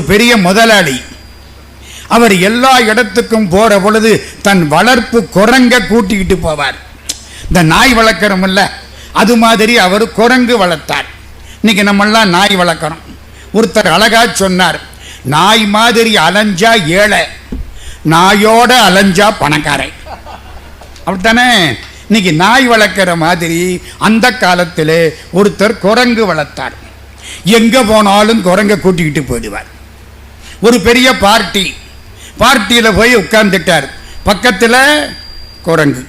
பெரிய முதலாளி அவர் எல்லா இடத்துக்கும் போற பொழுது தன் வளர்ப்பு குரங்க கூட்டிக்கிட்டு போவார். இந்த நாய் வளர்க்கிறோம் இல்ல, அது மாதிரி அவர் குரங்கு வளர்த்தார். இன்னைக்கு நம்மெல்லாம் நாய் வளர்க்கிறோம். ஒருத்தர் அழகா சொன்னார், நாய் மாதிரி அலைஞ்சா ஏழை, நாயோட அலைஞ்சா பணக்காரை. அப்படித்தானே? இன்னைக்கு நாய் வளர்க்கிற மாதிரி அந்த காலத்தில் ஒருத்தர் குரங்கு வளர்த்தார். எங்க போனாலும் குரங்க கூட்டிக்கிட்டு போயிடுவார். ஒரு பெரிய பார்ட்டியில் போய் உட்கார்ந்துட்டார். பக்கத்தில் குரங்கு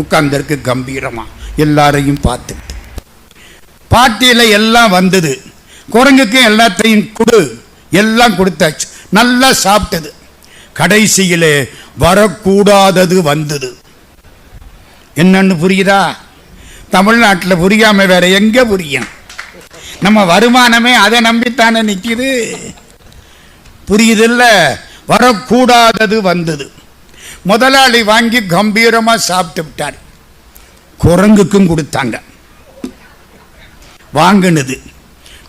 உட்கார்ந்திருக்கு கம்பீரமா, எல்லாரையும் பார்த்துட்டு. பார்ட்டியில் எல்லாம் வந்தது, குரங்குக்கு எல்லாத்தையும் கொடு, எல்லாம் கொடுத்தாச்சு, நல்லா சாப்பிட்டது. கடைசியிலே வரக்கூடாதது வந்தது. என்னன்னு புரியுதா? தமிழ்நாட்டில் புரியாம வேற எங்க புரியும்? நம்ம வருமானமே அதை நம்பித்தானே நிற்கிது. புரியுதில்ல? வரக்கூடாதது வந்தது. முதலாளி வாங்கி கம்பீரமா சாப்பிட்டு விட்டார். குரங்குக்கும் கொடுத்தாங்க. வாங்கினது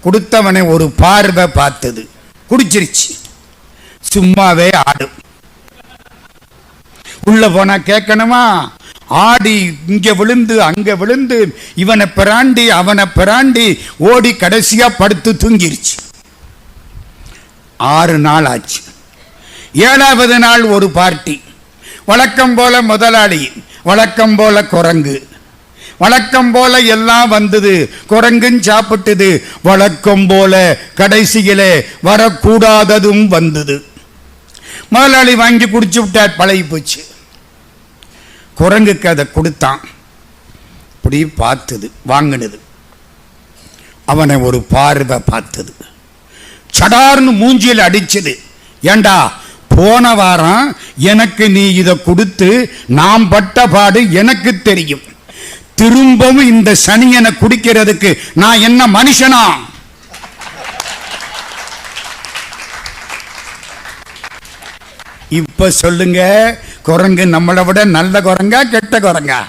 கொடுத்தவனை ஒரு பார்வை பார்த்தது, குடிச்சிருச்சு. சும்மாவே ஆடும். உள்ள போனா கேட்கணுமா? ஆடி இங்க விழுந்து அங்க விழுந்து இவனை பிராண்டி அவனை பிராண்டி ஓடி கடைசியா படுத்து தூங்கிருச்சு. 6 நாள் ஆச்சு. 7வது நாள் ஒரு பார்ட்டி. வழக்கம் போல முதலாளி, வழக்கம் போல குரங்கு, வழக்கம் போல எல்லாம் வந்தது. குரங்கும் சாப்பிட்டது. வழக்கம் போல கடைசியிலே வரக்கூடாததும் வந்தது. முதலாளி வாங்கி குடிச்சு விட்டார், பழகி போச்சு. குரங்குக்கு அதை கொடுத்தான். இப்படி பார்த்தது, வாங்கினது. அவனை ஒரு பார்வை பார்த்தது, சடார்னு மூஞ்சியில் அடிச்சது. ஏண்டா, போன வாரம் எனக்கு நீ இதை கொடுத்து நாம் பட்ட பாடு எனக்கு தெரியும். திரும்பவும் இந்த சனியனை குடிக்கிறதுக்கு நான் என்ன மனுஷனா? இப்ப சொல்லுங்க, குரங்கு நம்மளை விட நல்ல குரங்கா கெட்ட குரங்கா?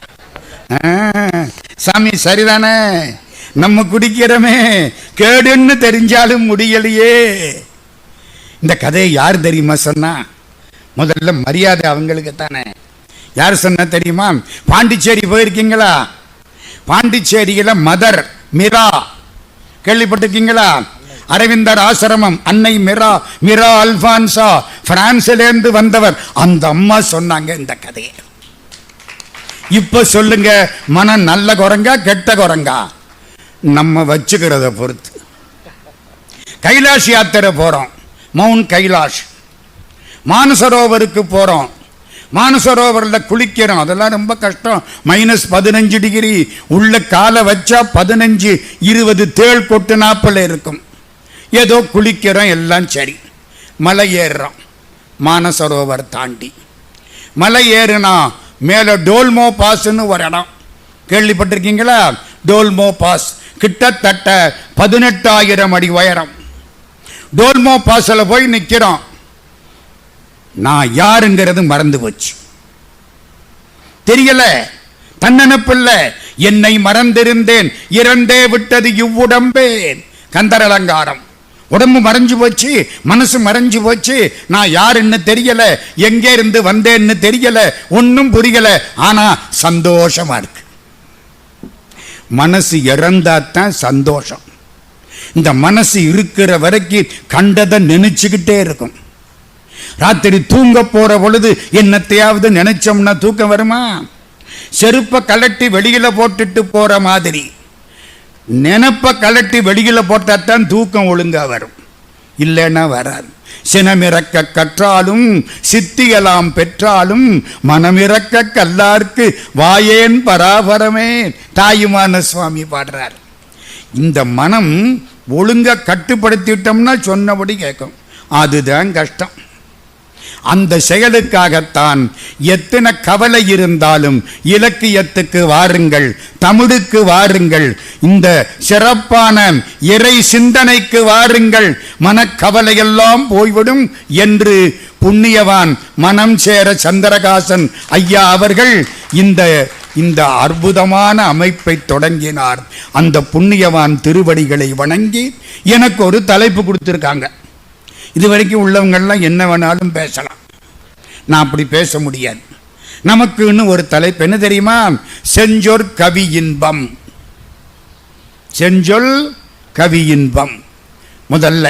சாமி சரிதானே? நம்ம குடிக்கிறோமே, கேடுன்னு தெரிஞ்சாலும் முடியலையே. இந்த கதையை யார் தெரியுமா சொன்னா? முதல்ல மரியாதை அவங்களுக்கு தானே. யார் சொன்னா தெரியுமா? பாண்டிச்சேரி போயிருக்கீங்களா? பாண்டிச்சேரியில மதர் மிரா கேள்விப்பட்டிருக்கீங்களா? அரவிந்தர் ஆசிரமம், அன்னை மிரா அல்பான்சா, பிரான்சிலேருந்து வந்தவர். அந்த அம்மா சொன்னாங்க இந்த கதையை. இப்ப சொல்லுங்க, மனம் நல்ல குரங்கா கெட்ட குரங்கா? நம்ம வச்சுக்கிறத பொறுத்து. கைலாஷ் யாத்திரை போறோம், மவுண்ட் கைலாஷ். மானசரோவருக்கு போறோம், மானசரோவரில் குளிக்கிறோம். அதெல்லாம் ரொம்ப கஷ்டம். -15 டிகிரி உள்ள காலை வச்சா 15-20 தேள் கொட்டு நாப்பில் இருக்கும். ஏதோ குளிக்கிறோம், எல்லாம் சரி. மலை ஏறுறோம், மானசரோவர் தாண்டி. மலை ஏறுனா மேலே டோல்மோ பாஸ்ன்னு ஒரு இடம் கேள்விப்பட்டிருக்கீங்களா? டோல்மோ பாஸ் கிட்டத்தட்ட 18,000 அடி உயரம். டோல்மோ பாஸில் போய் நிற்கிறோம். நான் யாருங்கிறது மறந்து போச்சு, தெரியல, தன்னனப்பில்ல. என்னை மறந்திருந்தேன், இறந்தே விட்டது இவ்வுடம்பே. கந்தர் அலங்காரம். உடம்பு மறைஞ்சு போச்சு, மனசு மறைஞ்சு போச்சு. நான் யாருன்னு தெரியல, எங்கே இருந்து வந்தேன்னு தெரியல, ஒன்னும் புரியல. ஆனா சந்தோஷமா இருக்கு. மனசு இறந்தாத்தான் சந்தோஷம். இந்த மனசு இருக்கிற வரைக்கும் கண்டதை நினைச்சுக்கிட்டே இருக்கும். ராத்திரி தூங்க போற பொழுது என்னத்தையாவது நினைச்சோம்னா தூக்கம் வருமா? செருப்பை கலட்டி வெளியில போட்டுட்டு போற மாதிரி நினைப்ப கலட்டி வெளியில போட்டாத்தான் தூக்கம் ஒழுங்கா வரும், இல்லைன்னா வராது. சினமிறக்க கற்றாலும் சித்தியலாம் பெற்றாலும் மனமிறக்க கல்லார்க்கு வாயேன் பராபரமே. தாயுமான சுவாமி பாடுறார். இந்த மனம் ஒழுங்கா கட்டுப்படுத்திட்டோம்னா சொன்னபடி கேட்கும். அதுதான் கஷ்டம். அந்த செயலுக்காகத்தான் எத்தனை கவலை இருந்தாலும் இலக்கியத்துக்கு வாருங்கள், தமிழுக்கு வாருங்கள், இந்த சிறப்பான இறை சிந்தனைக்கு வாருங்கள், மனக்கவலையெல்லாம் போய்விடும் என்று புண்ணியவான் மனம் சேர சந்திரகாசன் ஐயா அவர்கள் இந்த இந்த அற்புதமான அமைப்பை தொடங்கினார். அந்த புண்ணியவான் திருவடிகளை வணங்கி எனக்கு ஒரு தலைப்பு கொடுத்துருக்காங்க. இதுவரைக்கும் உள்ளவங்கள்லாம் என்ன வேணாலும் பேசலாம், நான் அப்படி பேச முடியாது. நமக்குன்னு ஒரு தலைப்பு என்ன தெரியுமா? செஞ்சொற் கவி இன்பம். செஞ்சொல் கவி இன்பம். முதல்ல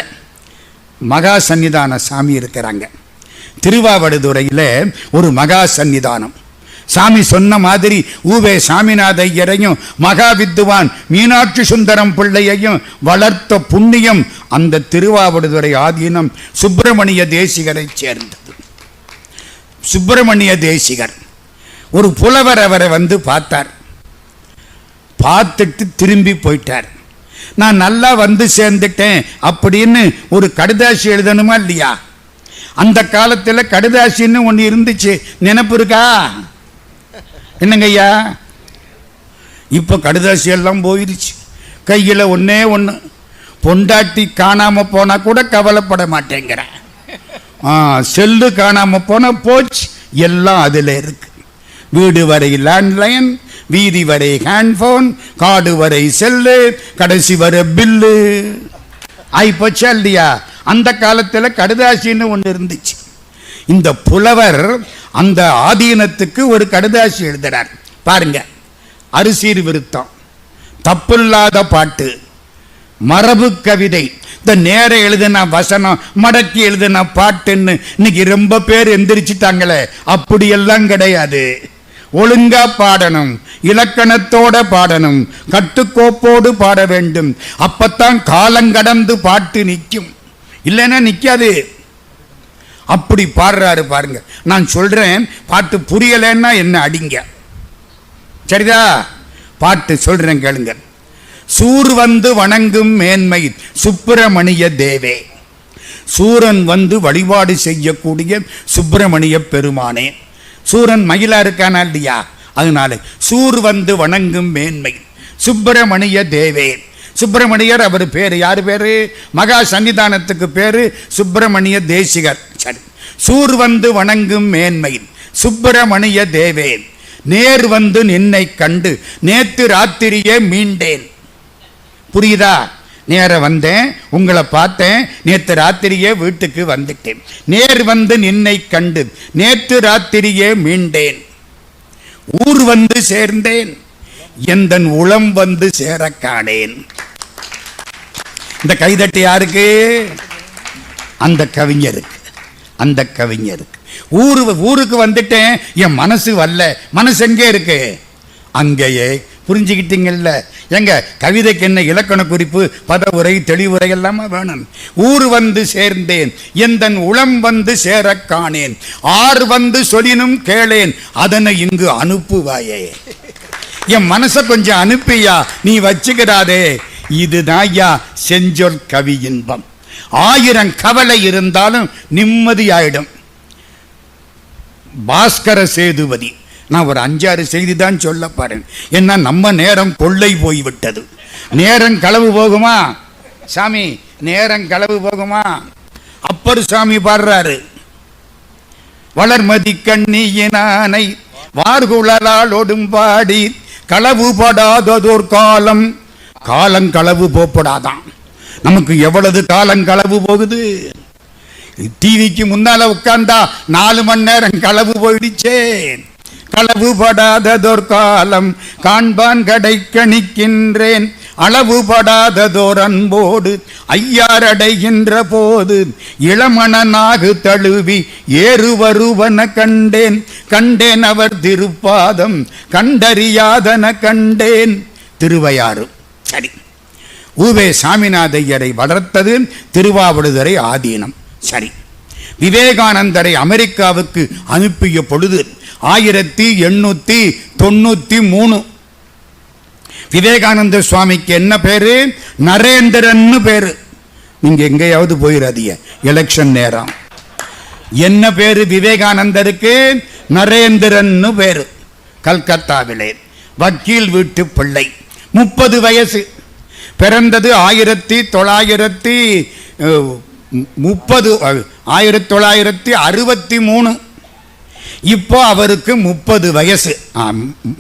மகா சன்னிதான சாமி இருக்கிறாங்க. திருவாவடுதுறையில் ஒரு மகா சன்னிதானம். சாமி சொன்ன மாதிரி ஊவே சாமிநாத ஐயரையும் மகா வித்துவான் மீனாட்சி சுந்தரம் பிள்ளையையும் வளர்த்த புண்ணியம் அந்த திருவாவடுதுறை ஆதீனம் சுப்பிரமணிய தேசிகரை சேர்ந்தது. சுப்பிரமணிய தேசிகர் ஒரு புலவர் அவரை வந்து பார்த்தார். பார்த்துட்டு திரும்பி போயிட்டார். நான் நல்லா வந்து சேர்ந்துட்டேன் அப்படின்னு ஒரு கடிதாசி எழுதணுமா இல்லையா? அந்த காலத்தில் கடிதாசின்னு ஒன்று இருந்துச்சு, நினைப்பு இருக்கா? என்னங்க ஐயா, இப்போ கடிதாசி எல்லாம் போயிடுச்சு. கையில் ஒன்னே ஒன்று, பொண்டாட்டி காணாமல் போனால் கூட கவலைப்பட மாட்டேங்கிறேன். செல்லு காணாமல் போனால் போச்சு, எல்லாம் அதில் இருக்கு. வீடு வரை லேண்ட்லைன், வீதி வரை ஹேண்ட்போன், காடு வரை செல்லு, கடைசி வரை பில்லு ஆயிப்போச்சா இல்லையா? அந்த காலத்தில் கடிதாசின்னு ஒன்று இருந்துச்சு. இந்த புலவர் அந்த ஆதீனத்துக்கு ஒரு கடிதாசி எழுதுறார். பாருங்க, அரிசீர் விருத்தம், தப்பில்லாத பாட்டு, மரபு கவிதை, இந்த நேர எழுதுனா வசனம், மடக்கி எழுதுனா பாட்டுன்னு இன்னைக்கு ரொம்ப பேர் எந்திரிச்சிட்டாங்களே, அப்படியெல்லாம் கிடையாது. ஒழுங்கா பாடணும், இலக்கணத்தோட பாடணும், கட்டுக்கோப்போடு பாட வேண்டும். அப்பத்தான் காலங்கடந்து பாட்டு நிற்கும், இல்லைன்னா நிற்காது. அப்படி பாடுறாரு பாருங்க. நான் சொல்றேன், பாட்டு புரியலைன்னா என்ன அடிங்க, சரிதா? பாட்டு சொல்றேன் கேளுங்க. சூர் வந்து வணங்கும் மேன்மை சுப்பிரமணிய தேவே. சூரன் வந்து வழிபாடு செய்யக்கூடிய சுப்பிரமணிய பெருமானே. சூரன் மயிலா இருக்கானா இல்லையா? அதனால சூர் வந்து வணங்கும் மேன்மை சுப்பிரமணிய தேவே. சுப்பிரமணியர் அவர் பேரு, யாரு பேரு? மகா சன்னிதானத்துக்கு பேரு சுப்பிரமணிய தேசிகர். சரி, சூர் வந்து வணங்கும் மேன்மை சுப்பிரமணிய தேவே. நேர் வந்து நின்னை கண்டு நேத்து ராத்திரியே மீண்டேன். புரியுதா? நேர வந்தேன், உங்களை பார்த்தேன், நேற்று ராத்திரியே வீட்டுக்கு வந்துட்டேன். நேர் வந்து நின்னை கண்டு நேற்று ராத்திரியே மீண்டேன். ஊர் வந்து சேர்ந்தேன், எந்தன் உளம் வந்து சேர காணேன். இந்த கைதட்டு யாருக்கு? அந்த கவிஞருக்கு. அந்த கவிஞருக்கு. ஊருக்கு வந்துட்டேன், என் மனசு வரல. மனசு எங்கே இருக்கு? அங்கேயே. புரிஞ்சுக்கிட்டீங்கல்ல? எங்க கவிதைக்கு என்ன இலக்கண குறிப்பு, பத உரை, தெளிவுரை எல்லாமே வேணும். ஊர் வந்து சேர்ந்தேன், எந்தன் உளம் வந்து சேர காணேன். ஆர் வந்து சொல்லினும் கேளேன், அதனை இங்கு அனுப்புவாயே. என் மனசை கொஞ்சம் அனுப்பியா, நீ வச்சுக்கிறாதே. இதுதான் ஐயா செஞ்சொல் கவி இன்பம். 1000 கவலை இருந்தாலும் நிம்மதியாயிடும். பாஸ்கர சேதுபதி. நான் ஒரு 5-6 செய்தி தான் சொல்ல பாருங்க. ஏன்னா நம்ம நேரம் கொள்ளை போய்விட்டது. நேரம் களவு போகுமா சாமி? நேரம் களவு போகுமா? அப்பர் சாமி பாடுறாரு, வளர்மதி கண்ணியினானை வார்குழலால் ஒடும்பாடி களவு படாததோர் காலம். காலம் களவு போப்படாதான். நமக்கு எவ்வளவு காலம் களவு போகுது? டிவிக்கு முன்னால உட்கார்ந்தா 4 மணி நேரம் களவு போயிடுச்சே. களவு படாததோர் காலம் காண்பான் கடை கணிக்கின்றேன். அளவு படாததோர் அன்போடு ஐயார் அடைகின்ற போது இளமணனாகு தழுவி ஏறு வருவன கண்டேன். கண்டேன் அவர் திருப்பாதம் கண்டறியாதன கண்டேன். திருவையாறு. சரி, ஊவே சாமிநாதையரை வளர்த்தது திருவாவடுதுறை ஆதீனம். சரி, விவேகானந்தரை அமெரிக்காவுக்கு அனுப்பிய பொழுது 1893 விவேகானந்த சுவாமிக்கு என்ன பேரு? நரேந்திரன் பேரு. நீங்க எங்கேயாவது போயிடாதீங்க எலெக்ஷன் நேரம். என்ன பேரு விவேகானந்தருக்கு? நரேந்திரன் பேரு. கல்கத்தாவிலே வக்கீல் வீட்டு பிள்ளை. 30 வயசு. பிறந்தது 1963. இப்போ அவருக்கு 30 வயசு.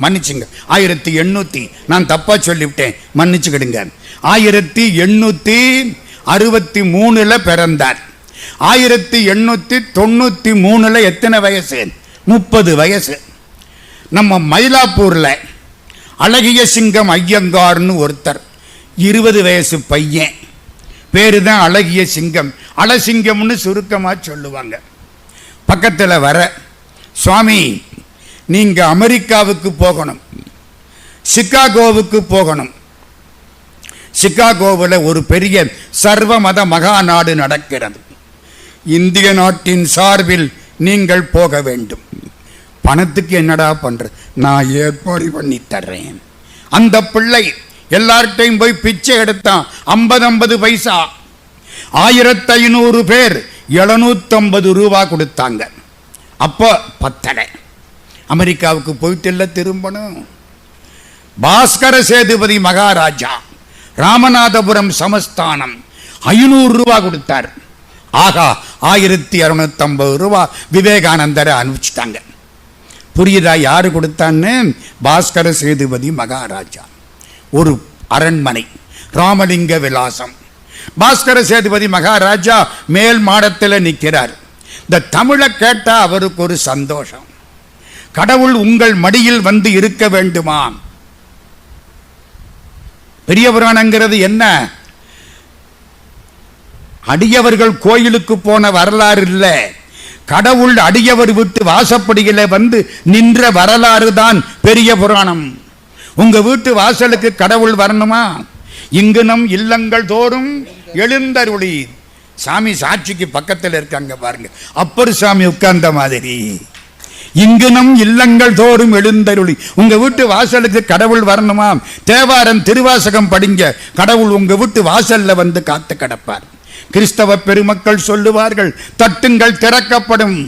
மன்னிச்சுங்க, 1800, நான் தப்பா சொல்லிவிட்டேன், மன்னிச்சுக்கிடுங்க. 1863 பிறந்தார். 1893 எத்தனை வயசு? 30 வயசு. நம்ம மயிலாப்பூர்ல அழகிய சிங்கம் ஐயங்கார்னு ஒருத்தர், 20 வயசு பையன், பேரு தான் அழகிய சிங்கம். அழசிங்கம்னு சுருக்கமா சொல்லுவாங்க. பக்கத்தில் வர, சுவாமி நீங்க அமெரிக்காவுக்கு போகணும், சிகாகோவுக்கு போகணும். சிகாகோவில் ஒரு பெரிய சர்வ மத மகாநாடு நடக்கிறது. இந்திய நாட்டின் சார்பில் நீங்கள் போக வேண்டும். பணத்துக்கு என்னடா பண்ற, நான் ஏற்பாடு பண்ணி தர்றேன். அந்த பிள்ளை எல்லார்ட்டையும் போய் பிச்சை எடுத்தான். 50 பைசா. 1500 பேர் 750 ரூபா கொடுத்தாங்க. அப்போ பத்தடை. அமெரிக்காவுக்கு போயிட்டு இல்லை திரும்பணும். பாஸ்கர சேதுபதி மகாராஜா ராமநாதபுரம் சமஸ்தானம் 500 ரூபா கொடுத்தார். ஆகா, 1250 ரூபா விவேகானந்தரை அனுப்பிச்சிட்டாங்க. புரியுதா யாரு கொடுத்தான்னு? பாஸ்கர சேதுபதி மகாராஜா. ஒரு அரண்மனை, ராமலிங்க விலாசம். பாஸ்கர சேதுபதி மகாராஜா மேல் மாடத்தில் நிற்கிறார். இந்த தமிழை கேட்டா அவருக்கு ஒரு சந்தோஷம். கடவுள் உங்கள் மடியில் வந்து இருக்க வேண்டுமா? பெரிய புராணங்கிறது என்ன? அடியவர்கள் கோயிலுக்கு போன வரலாறு இல்லை, கடவுள் அடியவர் விட்டு வாசப்படியில வந்து நின்ற வரலாறு தான் பெரிய புராணம். உங்க வீட்டு வாசலுக்கு கடவுள் வரணுமா? இங்கு நம் இல்லங்கள் தோறும் எழுந்தருளி. சாமி சாட்சிக்கு பக்கத்தில் இருக்காங்க பாருங்க, அப்பர் சாமி உட்கார்ந்த மாதிரி. இங்கு நம் இல்லங்கள் தோறும் எழுந்தருளி. உங்க வீட்டு வாசலுக்கு கடவுள் வரணுமா? தேவாரம் திருவாசகம் படிங்க, கடவுள் உங்க வீட்டு வாசல்ல வந்து காத்து கிடப்பார். கிறிஸ்தவ பெருமக்கள் சொல்லுவார்கள், தட்டுங்கள் திறக்கப்படும்.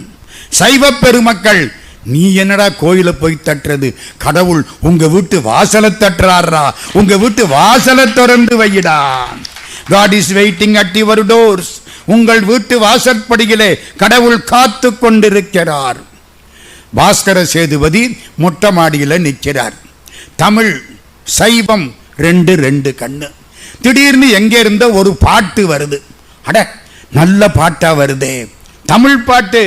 சைவ பெருமக்கள், நீ என்னடா கோயில போய் தட்டுறது, கடவுள் உங்க வீட்டு வாசலை தட்டுறாரா, உங்க வீட்டு வாசலை திறந்து வையிடா. God is waiting at your doors. உங்கள் வீட்டு வாசற்படியிலே கடவுள் காத்து கொண்டிருக்கிறார். பாஸ்கர சேதுபதி மொட்டை மாடியில் நிற்கிறார். தமிழ் சைவம் 2 கண்ணு. திடீர்னு எங்கே இருந்த ஒரு பாட்டு வருது. அட, நல்ல பாட்டா வருதே, தமிழ் பாட்டு.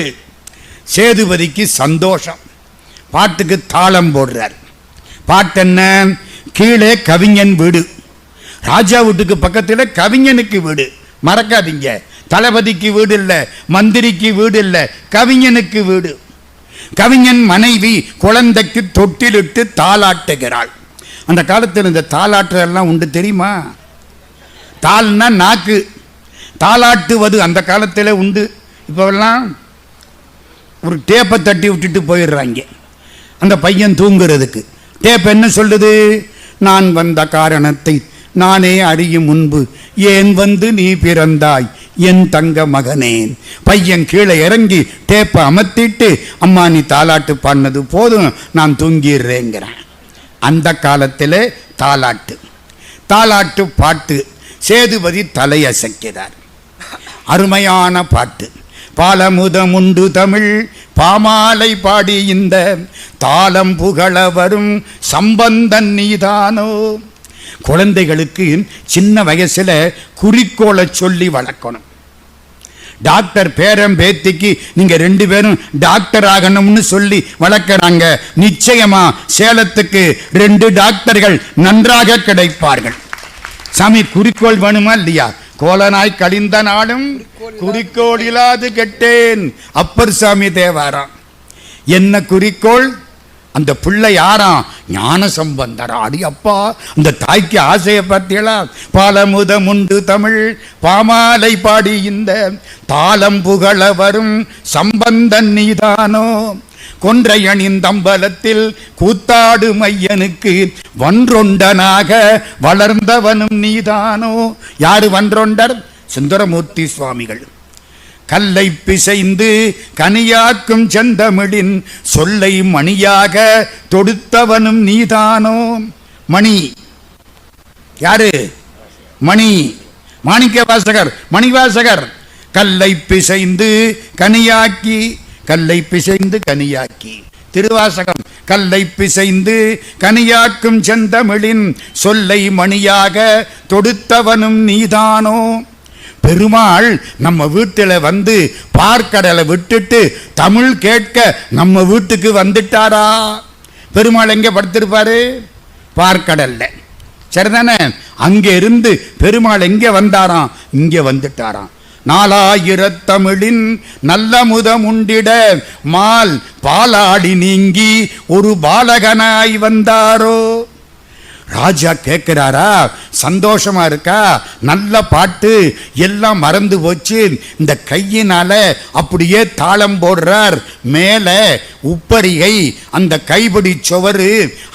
சேதுபதிக்கு சந்தோஷம். பாட்டுக்கு தாளம் போடுறார். பாட்டு என்ன? கீழே கவிஞன் வீடு. ராஜா வீட்டுக்கு பக்கத்தில் கவிஞனுக்கு வீடு. மறக்காதீங்க, தளபதிக்கு வீடு இல்லை, மந்திரிக்கு வீடு இல்லை, கவிஞனுக்கு வீடு. கவிஞன் மனைவி குழந்தைக்கு தொட்டிலிட்டு தாளாட்டுகிறாள். அந்த காலத்தில் இந்த தாளாட்டுறதெல்லாம் உண்டு தெரியுமா? தாள்னா நாக்கு, தாளாட்டுவது அந்த காலத்தில் உண்டு. இப்போல்லாம் ஒரு டேப்பை தட்டி விட்டுட்டு போயிடுறாங்க அந்த பையன் தூங்குறதுக்கு. டேப் என்ன சொல்லுது? நான் வந்த காரணத்தை நானே அறியும் முன்பு ஏன் வந்து நீ பிறந்தாய் என் தங்க மகனேன். பையன் கீழே இறங்கி டேப்பை அமர்த்திட்டு, அம்மா நீ தாலாட்டு பாடினது போதும், நான் தூங்கிடுறேங்கிறேன். அந்த காலத்தில் தாலாட்டு, தாலாட்டு பாட்டு. சேதுபதி தலையசைக்கிறார். அருமையான பாட்டு. பாலமுதமுண்டு தமிழ் பாமாலை பாடி இந்த தாளம் புகழ வரும் சம்பந்தன் நீதானோ. குழந்தைகளுக்கு சின்ன வயசுல குறிக்கோளை சொல்லி வளர்க்கணும். டாக்டர் பேரம் பேத்திக்கு நீங்க 2 பேரும் டாக்டர் ஆகணும்னு சொல்லி வளர்க்கிறாங்க. நிச்சயமா சேலத்துக்கு 2 டாக்டர்கள் நன்றாக கிடைப்பார்கள். சாமி குறிக்கோள் வேணுமா இல்லையா? கோலனாய் கழிந்த நாளும் குறிக்கோள் இல்லாது கெட்டேன். அப்பர் சாமி தேவாரம். என்ன குறிக்கோள்? அந்த பிள்ளை யாராம்? ஞான சம்பந்தரா. அடி அப்பா, அந்த தாய்க்கு ஆசையை பார்த்தீங்களா? பாலமுதம் உண்டு தமிழ் பாமாலை பாடி இந்த தாளம் புகழ வரும் சம்பந்தன் நீதானோ. கொன்றையணிந்தம்பலத்தில் கூத்தாடு மையனுக்கு வன்றொண்டனாக வளர்ந்தவனும் நீதானோ. யாரு வன்றொண்டர்? சுந்தரமூர்த்தி சுவாமிகள். கல்லை பிசைந்து கனியாக்கும் செந்தமிழின் சொல்லை மணியாக தொடுத்தவனும் நீதானோ. மணி யாரு? மணி, மாணிக்க வாசகர், மணிவாசகர். கல்லை பிசைந்து கனியாக்கி கல்லை பிசைந்து கனியாக்கி. திருவாசகம். கல்லை பிசைந்து கனியாக்கும் செந்தமிழின் சொல்லை மணியாக தொடுத்தவனும் நீதானோ. பெருமாள் நம்ம வீட்டில் வந்து பார்க்கடலை விட்டுட்டு தமிழ் கேட்க நம்ம வீட்டுக்கு வந்துட்டாரா? பெருமாள் எங்க படுத்திருப்பாரு? பார்க்கடல்ல. சரிதானே? அங்கே இருந்து பெருமாள் எங்க வந்தாராம்? இங்க வந்துட்டாராம். 4000 தமிழின் நல்ல முதம் உண்டிட மால் பாலாடி நீங்கி ஒரு பாலகனாய் வந்தாரோ. ராஜா கேட்கிறாரா? சந்தோஷமா இருக்கா? நல்ல பாட்டு, எல்லாம் மறந்து போச்சு. இந்த கையினால அப்படியே தாளம் போடுறார். மேல உப்பரிகை, அந்த கைப்பிடி சுவரு,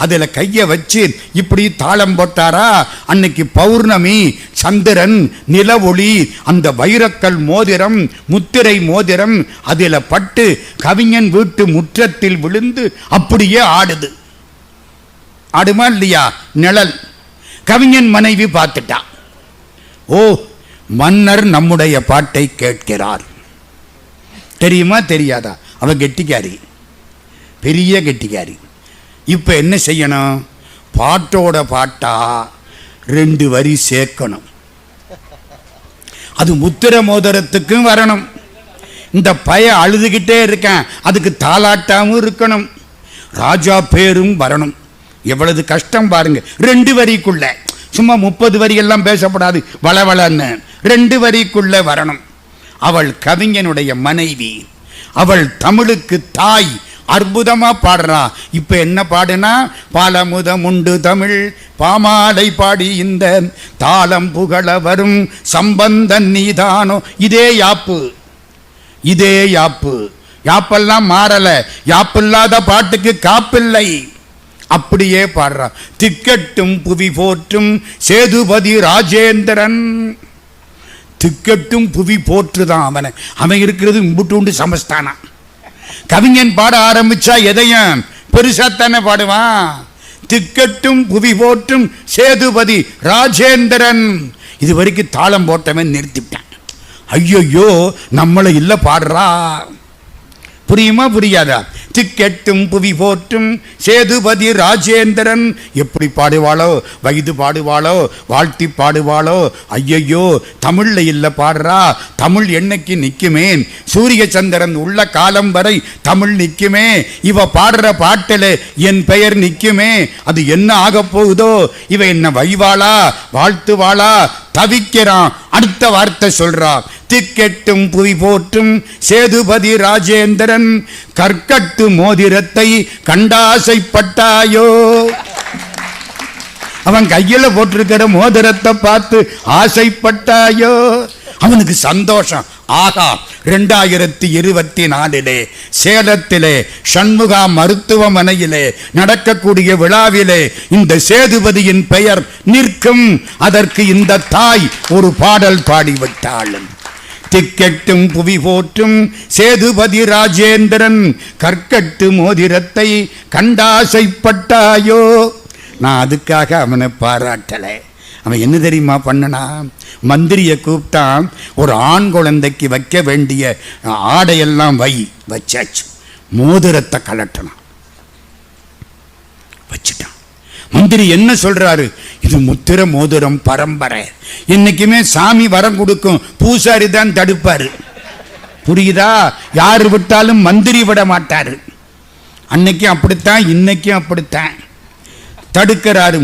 அதுல கைய வச்சு இப்படி தாளம் போட்டாரா. அன்னைக்கு பௌர்ணமி, சந்திரன், நிலவொளி, அந்த வைரக்கல் மோதிரம், முத்திரை மோதிரம் அதில் பட்டு கவிஞன் வீட்டு முற்றத்தில் விழுந்து அப்படியே ஆடுது. ஆடுமா இல்லையா? நிழல். கவிஞன் மனைவி பார்த்துட்டா. ஓ, மன்னர் நம்முடைய பாட்டை கேட்கிறார். தெரியுமா தெரியாதா? அவ கெட்டிக்காரி, பெரிய கெட்டிக்காரி. இப்ப என்ன செய்யணும்? பாட்டோட பாட்டா 2 வரி சேர்க்கணும். அது முத்திர மோதிரத்துக்கும் வரணும். இந்த பய அழுதுகிட்டே இருக்கேன், அதுக்கு தாலாட்டாவும் இருக்கணும். ராஜா பேரும் வரணும். எவ்வளவு கஷ்டம் பாருங்க. 2 வரிக்குள்ள, சும்மா 30 வரி எல்லாம் பேசப்படாது, வளவளன்னு 2 வரிக்குள்ள வரணும். அவள் கவிஞனுடைய மனைவி, அவள் தமிழுக்கு தாய். அற்புதமா பாடுறா. இப்ப என்ன பாடுனா? பாலமுதம் உண்டு தமிழ் பாமாலை பாடி இந்த தாளம் புகழ வரும் சம்பந்தன் நீதானோ. இதே யாப்பு, இதே யாப்பு. யாப்பெல்லாம் மாறல. யாப்பில்லாத பாட்டுக்கு காப்பில்லை. அப்படியே பாடுறா. திக்கட்டும் புவி போற்றும் சேதுபதி ராஜேந்திரன். திக்கட்டும் புவி போற்றுதான் அவனை. அவன் இருக்கிறது இம்புட்டு சமஸ்தானா. கவிஞன் பாட ஆரம்பிச்சா எதையும் பெருசாத்தானே பாடுவான். திக்கட்டும் புவி போற்றும் சேதுபதி ராஜேந்திரன். இது வரைக்கும் தாளம் போட்டவன் நிறுத்திவிட்டான். ஐயோ, நம்மளை இல்ல பாடுறா. புரியுமா புரியாதா? திக்கெட்டும் புவி போற்றும் சேதுபதி ராஜேந்திரன். எப்படி பாடுவாளோ? வயது பாடுவாளோ? வாழ்த்தி பாடுவாளோ? ஐயையோ, தமிழ்ல இல்ல பாடுறா. தமிழ் என்னைக்கு நிக்குமே? சூரிய சந்திரன் உள்ள காலம் வரை தமிழ் நிக்குமே. இவ பாடுற பாட்டில என் பெயர் நிக்குமே. அது என்ன ஆக போகுதோ? இவ என்ன வைவாளா, வாழ்த்துவாளா? தவிக்கிறான். அடுத்த வார்த்தை சொல்றா. திக்கெட்டும் புவி போற்றும் சேதுபதி ராஜேந்திரன் கற்கட்டு மோதிரத்தை கண்டாசைப்பட்டாயோ. அவன் கையில போட்டிருக்கிற மோதிரத்தை பார்த்து ஆசைப்பட்டாயோ. அவனுக்கு சந்தோஷம். ஆகா, 2024 சேலத்திலே சண்முகா மருத்துவமனையிலே நடக்கக்கூடிய விழாவிலே இந்த சேதுபதியின் பெயர் நிற்கும். அதற்கு இந்த தாய் ஒரு பாடல் பாடிவிட்டாள். திக்கெட்டும் புவி போற்றும் சேதுபதி ராஜேந்திரன் கற்கட்டு மோதிரத்தை கண்டாசைப்பட்டாயோ. நான் அதுக்காக அவனை பாராட்டலை. அவன் என்ன தெரியுமா பண்ணனா? மந்திரியை கூப்பிட்டான். ஒரு ஆண் குழந்தைக்கு வைக்க வேண்டிய ஆடையெல்லாம் வச்சாச்சு. மோதிரத்தை கலட்டணும், வச்சுட்டான். மந்திரி என்ன சொல்றாரு? இது முத்திர மோதிரம் பரம்பரை. என்னைக்குமே சாமி வரம் கொடுக்கும், பூசாரி தான் தடுப்பாரு. புரியுதா? யாரு விட்டாலும் மந்திரி விட மாட்டாரு. அன்னைக்கும் அப்படித்தான், இன்னைக்கும் அப்படித்தான். தடுக்கிறாரு.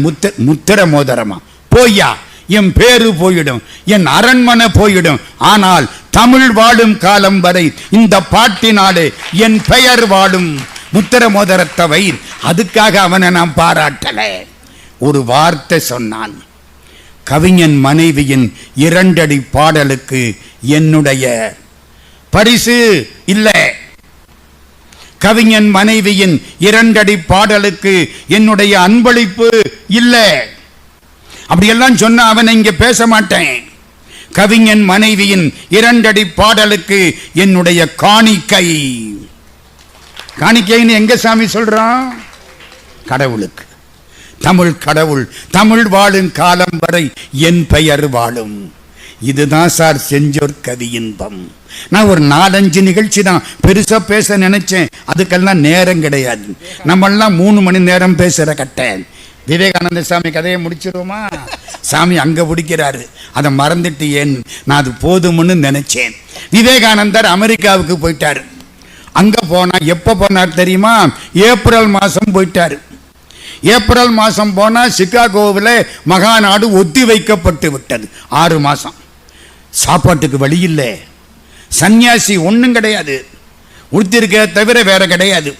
முத்திர மோதிரமா? போய்யா, என் பேரு போயிடும், என் அரண்மனை போயிடும். ஆனால் தமிழ் வாழும் காலம் வரை இந்த பாட்டினாலே என் பெயர் வாழும். முத்திர மோதிரத்தை வை. அதுக்காக அவனை நான் பாராட்டல. ஒரு வார்த்தை சொன்னான். கவிஞன் மனைவியின் 2 அடி பாடலுக்கு என்னுடைய பரிசு இல்லை. கவிஞன் மனைவியின் 2 அடி பாடலுக்கு என்னுடைய அன்பளிப்பு இல்லை. அப்படியெல்லாம் சொன்ன அவனை இங்க பேச மாட்டேன். கவிஞன் மனைவியின் 2 அடி பாடலுக்கு என்னுடைய காணிக்கை. காணிக்கைன்னு எங்க சாமி சொல்றான்? கடவுளுக்கு. தமிழ் கடவுள் தமிழ் வாழும் காலம் வரை என் பெயர் வாழும். இதுதான் சார் செஞ்சோர் கவி இன்பம். நான் ஒரு 4-5 நிகழ்ச்சி தான் பெருசா பேச நினைச்சேன், அதுக்கெல்லாம் நேரம் கிடையாது. நம்மெல்லாம் 3 மணி நேரம் பேசுற கட்டேன். விவேகானந்த சாமி கதையை முடிச்சிருவோமா? சாமி அங்க பிடிக்கிறாரு, அதை மறந்துட்டு ஏன் நான் அது போதும்னு நினைச்சேன். விவேகானந்தர் அமெரிக்காவுக்கு போயிட்டாரு. அங்க போனா எப்ப போனார் தெரியுமா? ஏப்ரல் மாசம் போயிட்டாரு. ஏப்ரல் மாசம் போனா சிகாகோவில் மகாநாடு ஒத்தி வைக்கப்பட்டு விட்டது. 6 மாசம் சாப்பாட்டுக்கு வழி இல்லை. சன்னியாசி ஒன்றும் கிடையாது, உடுத்திருக்க தவிர வேற கிடையாது.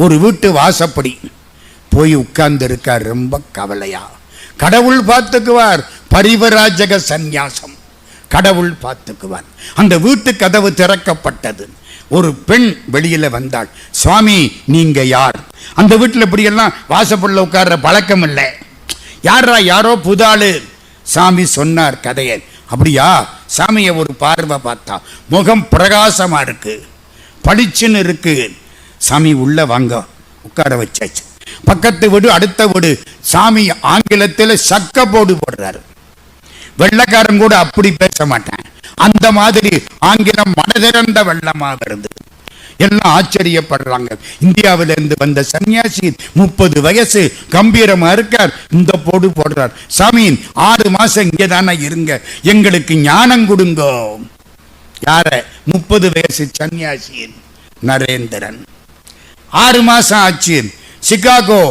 ஒரு வீட்டு வாசப்படி போய் உட்கார்ந்து இருக்கார், ரொம்ப கவலையா. கடவுள் பார்த்துக்குவார், பரிவராஜக சந்நியாசம், கடவுள் பார்த்துக்குவார். அந்த வீட்டு கதவு திறக்கப்பட்டது. ஒரு பெண் வெளியில வந்தாள். சுவாமி நீங்க யார்? அந்த வீட்டில் இப்படியெல்லாம் வாசப்படில் உட்கார்ற பழக்கம் இல்லை. யாரா? யாரோ புதாளு. சாமி சொன்னார் கதையை. அப்படியா? சாமியை ஒரு பார்வை பார்த்தா முகம் பிரகாசமா இருக்கு, பளிச்சுன்னு இருக்கு. சாமி உள்ள வாங்க, உட்கார வச்சாச்சு. பக்கத்து வீடு, அடுத்த வீடு. சாமி ஆங்கிலத்தில் சக்க போடு போடுறாரு. வெள்ளக்காரன் கூட அப்படி பேச மாட்டேன், அந்த மாதிரி ஆங்கிலம் மனதிறந்த வெள்ளமாக இருந்தது. எல்லாம் ஆச்சரியப்படுறாங்க. இந்தியாவிலிருந்து வந்த சன்னியாசி, 30 வயசு, கம்பீரமா இருக்கார், இந்த போடு போடுறார். சாமி 6 மாசம் இங்கே தானே இருங்க, எங்களுக்கு ஞானம் கொடுங்க. யார? 30 வயசு சன்னியாசி நரேந்திரன். 6 மாசம் ஆச்சு. சிகாகோ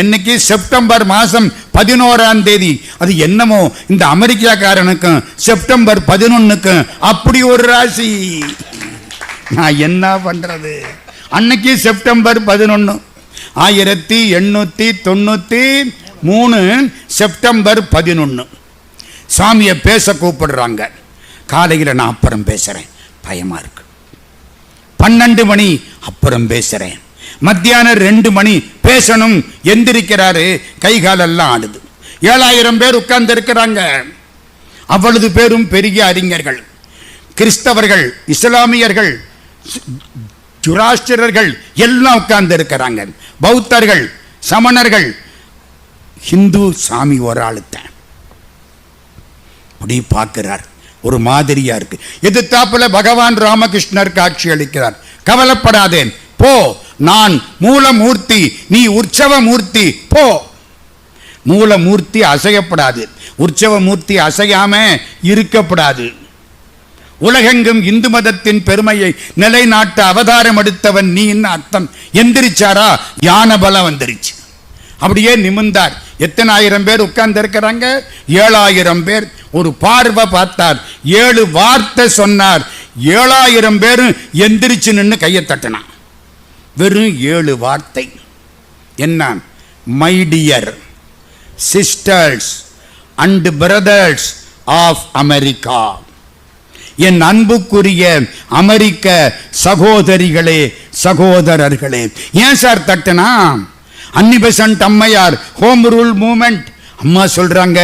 என்னைக்கு? செப்டம்பர் மாசம் 11ஆம் தேதி. அது என்னமோ இந்த அமெரிக்காக்காரனுக்கும் செப்டம்பர் 11க்கும் அப்படி ஒரு ராசி. நான் என்ன பண்றது? அன்னைக்கு செப்டம்பர் 11, 1893 செப்டம்பர் 11. சாமியை பேச கூப்பிடுறாங்க. காலையில் நான் அப்புறம் பேசுறேன், பயமா இருக்கு. 12 மணி அப்புறம் பேசுறேன். மத்தியானம் 2 மணி பேசணும். எந்திரிக்கிறாரு, கை காலெல்லாம் ஆடுது. 7000 பேர் உட்கார்ந்து இருக்கிறாங்க. அவ்வளவு பேரும் பெரிய அறிஞர்கள், கிறிஸ்தவர்கள், இஸ்லாமியர்கள், ஜுராஸ்டிரர்கள் எல்லாம் உட்கார்ந்து இருக்கிறாங்க. பௌத்தர்கள், சமணர்கள், ஹிந்து. சாமி ஒரு ஆளுத்தான் அப்படி பார்க்கிறார், ஒரு மாதிரியா இருக்கு. எதிர்த்தாப்புல பகவான் ராமகிருஷ்ணர் காட்சி அளிக்கிறார். கவலைப்படாதேன், போ, நான் மூலமூர்த்தி, நீ உற்சவ மூர்த்தி, போ. மூலமூர்த்தி அசையப்படாது, உற்சவ மூர்த்தி அசையாம இருக்கப்படாது. உலகெங்கும் இந்து மதத்தின் பெருமையை நிலைநாட்ட அவதாரம் எடுத்தவன் நீ அர்த்தம். எந்திரிச்சாரா? யான பலம் வந்துருச்சு. அப்படியே நிமிர்ந்தார். எத்தனை ஆயிரம் பேர் உட்கார்ந்து இருக்கிறாங்க? 7000 பேர். ஒரு பார்வை பார்த்தார், 7 வார்த்தை சொன்னார். 7000 பேரும் எந்திரிச்சு நின்று கையை தட்டினான். வெறும் 7 வார்த்தை. என்ன? My dear sisters and brothers of America, என் அன்புக்குரிய அமெரிக்க சகோதரிகளே, சகோதரர்களே. ஏன் சார் தட்டுனா? அன்னி பெசன்ட் அம்மையார், ஹோம் ரூல் மூவ்மெண்ட். அம்மா சொல்றாங்க,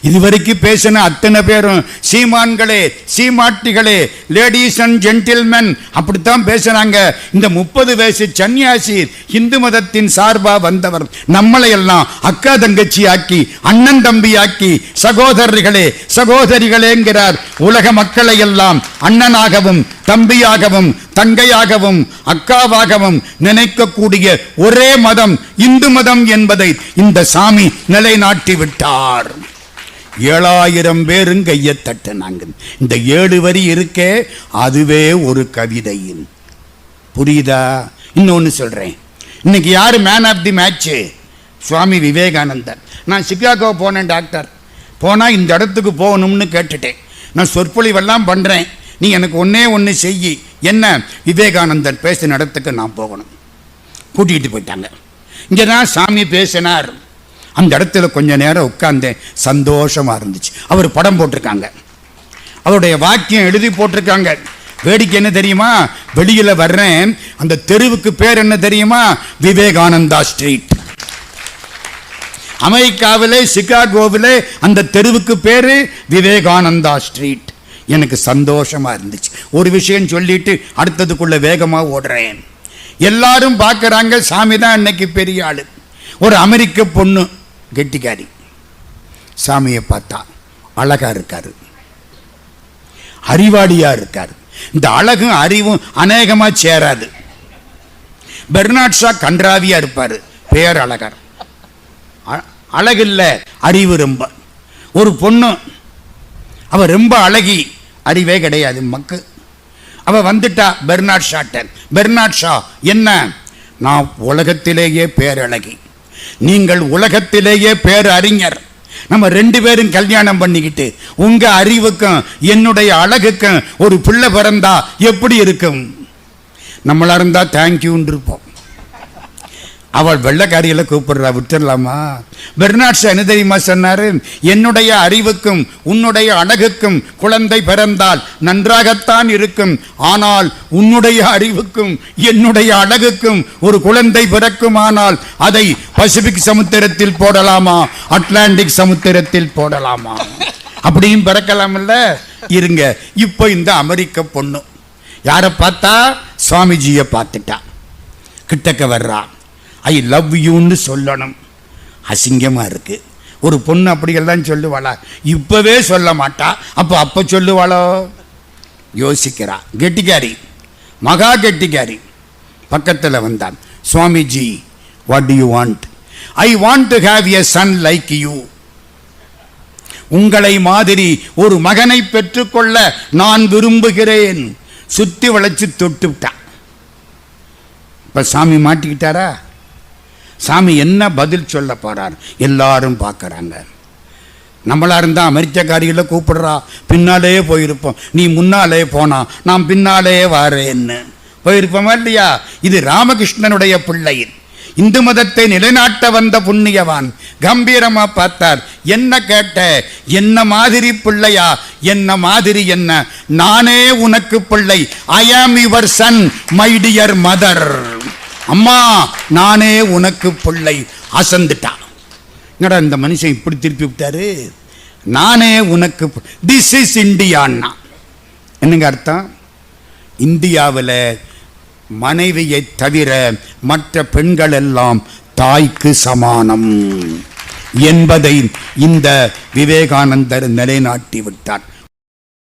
இதுவரைக்கும் பேசின அத்தனை பேரும் சீமான்களே, சீமாட்டிகளே, லேடிஸ் அண்ட் ஜென்டில்மென், அப்படித்தான் பேசுறாங்க. இந்த 30 வயசு சன்னியாசி இந்து மதத்தின் சார்பா வந்தவர் நம்மளை எல்லாம் அக்கா தங்கச்சி ஆக்கி, அண்ணன் தம்பி ஆக்கி, சகோதரர்களே சகோதரிகளேங்கிறார். உலக மக்களை எல்லாம் அண்ணனாகவும் தம்பியாகவும் தங்கையாகவும் அக்காவாகவும் நினைக்கக்கூடிய ஒரே மதம் இந்து மதம் என்பதை இந்த சாமி நிலைநாட்டி விட்டார். 7000 பேரும் கையை தட்டினாங்க. இந்த 7 வரி இருக்கே, அதுவே ஒரு கவிதை. புரியுதா? இன்னொன்னு சொல்றேன். இன்னைக்கு யாரு மேன் ஆஃப் தி மேட்ச்? சுவாமி விவேகானந்தர். நான் சிகாகோ போனேன் டாக்டர். போனா இந்த இடத்துக்கு போகணும்னு கேட்டுட்டேன். நான் சொற்பொழிவெல்லாம் பண்றேன், நீ எனக்கு ஒண்ணு செய்யி. என்ன? விவேகானந்தர் பேசின இடத்துக்கு நான் போகணும். கூட்டிகிட்டு போயிட்டாங்க. இங்கே தான் சாமி பேசினார். அந்த இடத்துல கொஞ்ச நேரம் உட்கார்ந்தேன், சந்தோஷமா இருந்துச்சு. அவர் படம் போட்டிருக்காங்க, அவருடைய வாக்கியம் எழுதி போட்டிருக்காங்க. வேடிக்கை என்ன தெரியுமா? வெளியில வர்றேன், அந்த தெருவுக்கு பேர் என்ன தெரியுமா? விவேகானந்தா ஸ்ட்ரீட். அமெரிக்காவிலே சிகாகோவிலே அந்த தெருவுக்கு பேரு விவேகானந்தா ஸ்ட்ரீட். எனக்கு சந்தோஷமா இருந்துச்சு. ஒரு விஷயம் சொல்லிட்டு அடுத்ததுக்குள்ள வேகமா ஓடுறேன். எல்லாரும் பார்க்கறாங்க, சாமி தான் இன்னைக்கு பெரிய ஆளு. ஒரு அமெரிக்க பொண்ணு கெட்டிக்காரி சாமியை பார்த்தா அழகா இருக்காரு. அறிவாளியா இருக்கார். இந்த அழகும் அறிவும் அநேகமா சேராது. பெர்னாட் ஷா கன்றாவியா இருப்பாரு, பேர் அழகர். அழகில்ல, அறிவு ரொம்ப. ஒரு பொண்ணு அவ ரொம்ப அழகி, அறிவே கிடையாது மக்கு. அவ வந்துட்டா பெர்னாட் ஷாட்டன். பெர்னாட் ஷா என்ன, நான் உலகத்திலேயே பேரழகி, நீங்கள் உலகத்திலேயே பேர் அறிஞர், நம்ம 2 பேரும் கல்யாணம் பண்ணிக்கிட்டு உங்க அறிவுக்கும் என்னுடைய அழகுக்கும் ஒரு பிள்ளை பிறந்தா எப்படி இருக்கும்? நம்மளா இருந்தா தேங்க்யூன்னு இருப்போம். அவள் வெள்ளைக்காரியில கூப்பிடுறா, விட்டுடலாமா? பெர்னாட் ஷா என்ன தெரியுமா சொன்னாரு? என்னுடைய அறிவுக்கும் உன்னுடைய அழகுக்கும் குழந்தை பிறந்தால் நன்றாகத்தான் இருக்கும், ஆனால் உன்னுடைய அறிவுக்கும் என்னுடைய அழகுக்கும் ஒரு குழந்தை பிறக்குமானால் அதை பசிபிக் சமுத்திரத்தில் போடலாமா, அட்லாண்டிக் சமுத்திரத்தில் போடலாமா? அப்படியும் பிறக்கலாம் இல்ல. இருங்க, இப்போ இந்த அமெரிக்க பொண்ணு யாரை பார்த்தா? சுவாமிஜியை பார்த்துட்டா. கிட்டக்க வர்றா. ஐ லவ் யூன்னு சொல்லணும், அசிங்கமா இருக்கு. ஒரு பொண்ணு அப்படியெல்லாம் சொல்லுவாளா? இப்பவே சொல்ல மாட்டா, அப்ப சொல்லுவாளோ? யோசிக்கிறா. கெட்டிக்காரி, மகா கெட்டிக்காரி. பக்கத்தில் வந்தான். Swamiji, what to you want? I want to have a Sun like you. உங்களை மாதிரி ஒரு மகனை பெற்றுக்கொள்ள நான் விரும்புகிறேன். சுத்தி வளைச்சு தொட்டு விட்டான். இப்ப சாமி மாட்டிக்கிட்டாரா? சாமி என்ன பதில் சொல்ல போறார்? எல்லாரும் பார்க்கறாங்க. நம்மளா இருந்தா அமெரிக்கக்காரிகளை கூப்பிடுறா, பின்னாலே போயிருப்போம். நீ முன்னாலே போனா நான் பின்னாலே வாரேன்னு போயிருப்போமா இல்லையா? இது ராமகிருஷ்ணனுடைய பிள்ளை, இந்து மதத்தை நிலைநாட்ட வந்த புண்ணியவான். கம்பீரமா பார்த்தார். என்ன கேட்ட? என்ன மாதிரி பிள்ளையா? என்ன மாதிரி என்ன? நானே உனக்கு பிள்ளை. I am your son my dear mother. அம்மா, நானே உனக்கு பிள்ளை. அசந்துட்டான். என்னடா இந்த மனுஷன் இப்படி திருப்பி விட்டாரு? நானே உனக்கு. திஸ் இஸ் இந்தியான்னா என்னங்க அர்த்தம்? இந்தியாவில் மனைவியை தவிர மற்ற பெண்கள் எல்லாம் தாய்க்கு சமானம் என்பதை இந்த விவேகானந்தர் நிலைநாட்டி விட்டார்.